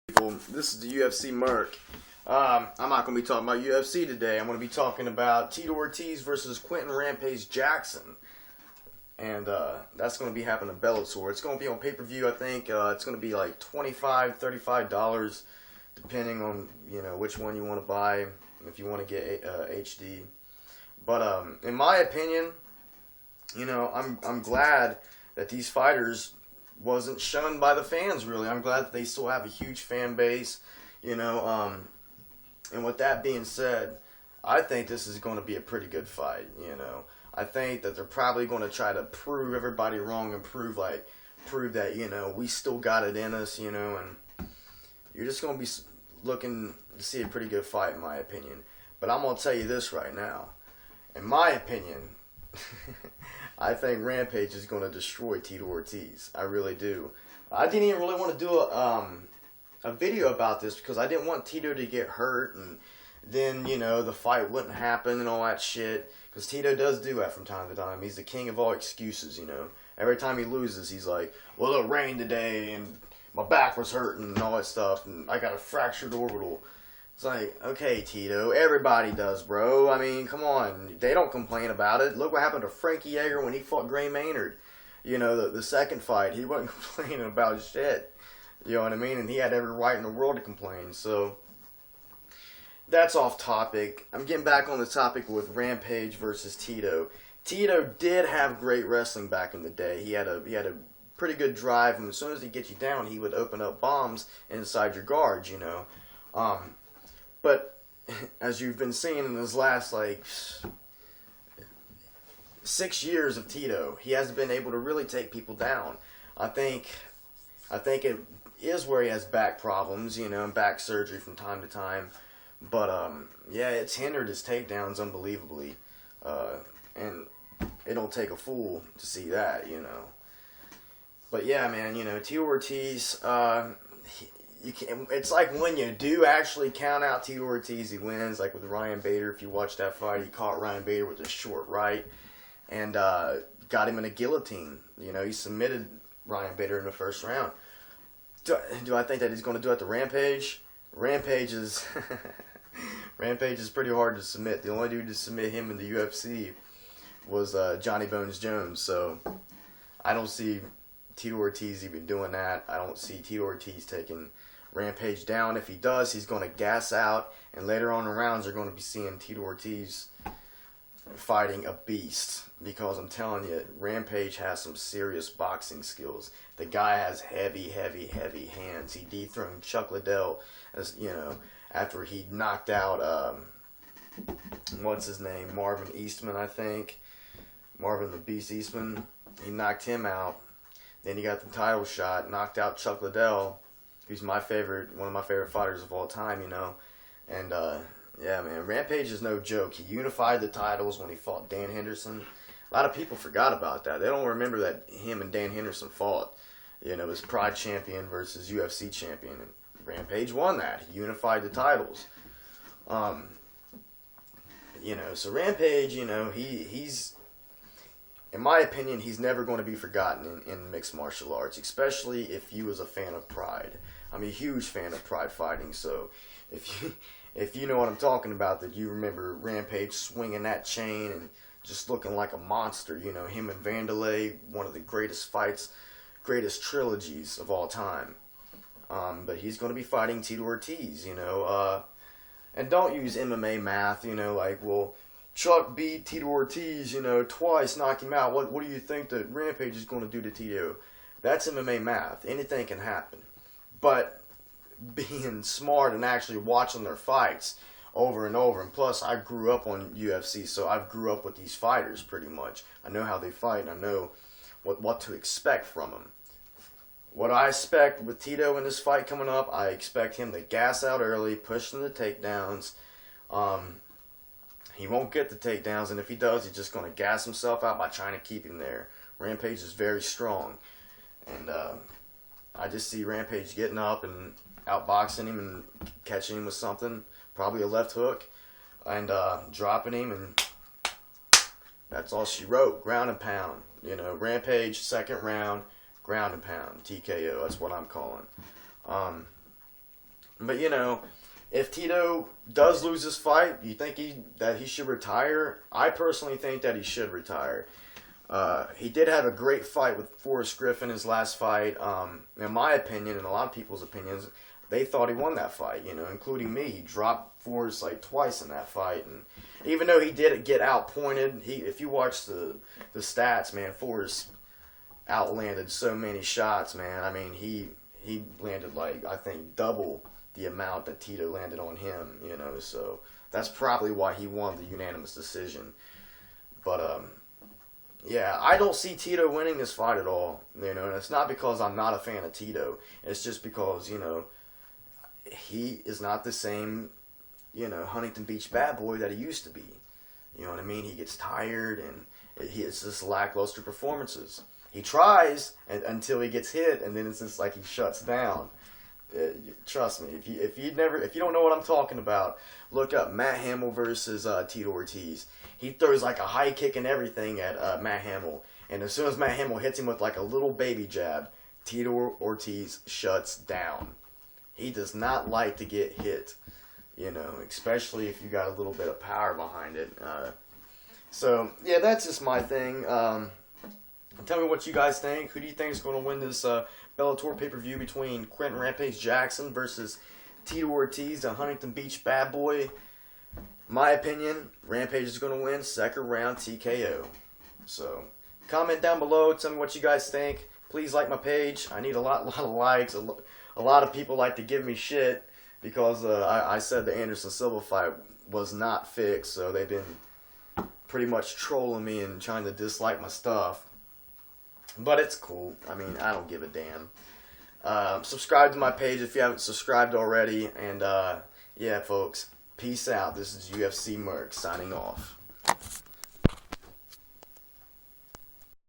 People, this is the UFC Merc. I'm not going to be talking about UFC today. I'm going to be talking about Tito Ortiz versus Quentin Rampage Jackson. And that's going to be happening at Bellator. It's going to be on pay-per-view, I think. It's going to be like $25, $35, depending on, which one you want to buy, if you want to get HD. But in my opinion, I'm glad that these fighters wasn't shunned by the fans, really. I'm glad that they still have a huge fan base, and with that being said, I think this is going to be a pretty good fight, I think that they're probably going to try to prove everybody wrong and prove that, we still got it in us, and you're just going to be looking to see a pretty good fight, in my opinion. But I'm going to tell you this right now. In my opinion, I think Rampage is going to destroy Tito Ortiz. I really do. I didn't even really want to do a video about this because I didn't want Tito to get hurt and then, the fight wouldn't happen and all that shit. Because Tito does do that from time to time. He's the king of all excuses, Every time he loses, he's like, well, it rained today and my back was hurting and all that stuff and I got a fractured orbital. It's like, okay, Tito, everybody does, bro. I mean, come on. They don't complain about it. Look what happened to Frankie Yeager when he fought Gray Maynard. The second fight, he wasn't complaining about shit. You know what I mean? And he had every right in the world to complain. So, that's off topic. I'm getting back on the topic with Rampage versus Tito. Tito did have great wrestling back in the day. He had a pretty good drive, and as soon as he gets you down, he would open up bombs inside your guards, But as you've been seeing in his last 6 years of Tito, he hasn't been able to really take people down. I think it is where he has back problems, and back surgery from time to time. But it's hindered his takedowns unbelievably, and it don't take a fool to see that, But yeah, man, Tito Ortiz. It's like when you do actually count out Tito Ortiz, he wins. Like with Ryan Bader, if you watch that fight, he caught Ryan Bader with a short right and got him in a guillotine. He submitted Ryan Bader in the first round. Do I think that he's going to do it to Rampage? Rampage is pretty hard to submit. The only dude to submit him in the UFC was Johnny Bones Jones. So I don't see Tito Ortiz even doing that. I don't see Tito Ortiz taking Rampage down. If he does, he's going to gas out, and later on in the rounds, you're going to be seeing Tito Ortiz fighting a beast. Because I'm telling you, Rampage has some serious boxing skills. The guy has heavy, heavy, heavy hands. He dethroned Chuck Liddell, after he knocked out what's his name, Marvin Eastman, I think. Marvin the Beast Eastman. He knocked him out. Then he got the title shot, knocked out Chuck Liddell, who's one of my favorite fighters of all time, And, yeah, man, Rampage is no joke. He unified the titles when he fought Dan Henderson. A lot of people forgot about that. They don't remember that him and Dan Henderson fought. It was Pride champion versus UFC champion. And Rampage won that. He unified the titles. So Rampage, he's... In my opinion, he's never going to be forgotten in mixed martial arts, especially if you was a fan of Pride. I'm a huge fan of Pride fighting, so if you know what I'm talking about, that you remember Rampage swinging that chain and just looking like a monster, him and Vanderlei, one of the greatest fights, greatest trilogies of all time. But he's going to be fighting Tito Ortiz, and don't use MMA math, Chuck beat Tito Ortiz, twice, knocked him out. What do you think that Rampage is going to do to Tito? That's MMA math. Anything can happen. But being smart and actually watching their fights over and over, and plus I grew up on UFC, so I grew up with these fighters pretty much. I know how they fight, and I know what to expect from them. What I expect with Tito in this fight coming up, I expect him to gas out early, push them to takedowns. He won't get the takedowns, and if he does, he's just going to gas himself out by trying to keep him there. Rampage is very strong, and I just see Rampage getting up and outboxing him and catching him with something, probably a left hook, and dropping him, and that's all she wrote. Ground and pound. Rampage, second round, ground and pound, TKO. That's what I'm calling. But, you know, if Tito does lose this fight, you think that he should retire? I personally think that he should retire. He did have a great fight with Forrest Griffin his last fight. In my opinion, and a lot of people's opinions, they thought he won that fight, you know, including me. He dropped Forrest like twice in that fight. And even though he did get outpointed, if you watch the stats, man, Forrest outlanded so many shots, man. I mean, he landed like, I think, double the amount that Tito landed on him, you know. So that's probably why he won the unanimous decision. But, yeah, I don't see Tito winning this fight at all, you know, and it's not because I'm not a fan of Tito. It's just because, you know, he is not the same, you know, Huntington Beach bad boy that he used to be. You know what I mean? He gets tired, and he has just lackluster performances. He tries until he gets hit, and then it's just like he shuts down. Trust me, if you don't know what I'm talking about, look up Matt Hamill versus Tito Ortiz. He throws like a high kick and everything at Matt Hamill, and as soon as Matt Hamill hits him with like a little baby jab, Tito Ortiz shuts down. He does not like to get hit, you know, especially if you got a little bit of power behind it. So yeah, that's just my thing. Tell me what you guys think. Who do you think is going to win this Bellator pay-per-view between Quentin Rampage Jackson versus Tito Ortiz, the Huntington Beach bad boy? My opinion, Rampage is going to win, second round TKO. So, comment down below. Tell me what you guys think. Please like my page. I need a lot of likes. A lot of people like to give me shit because I said the Anderson Silva fight was not fixed. So, they've been pretty much trolling me and trying to dislike my stuff. But it's cool. I mean, I don't give a damn. Subscribe to my page if you haven't subscribed already. And, yeah, folks, peace out. This is UFC Merc signing off.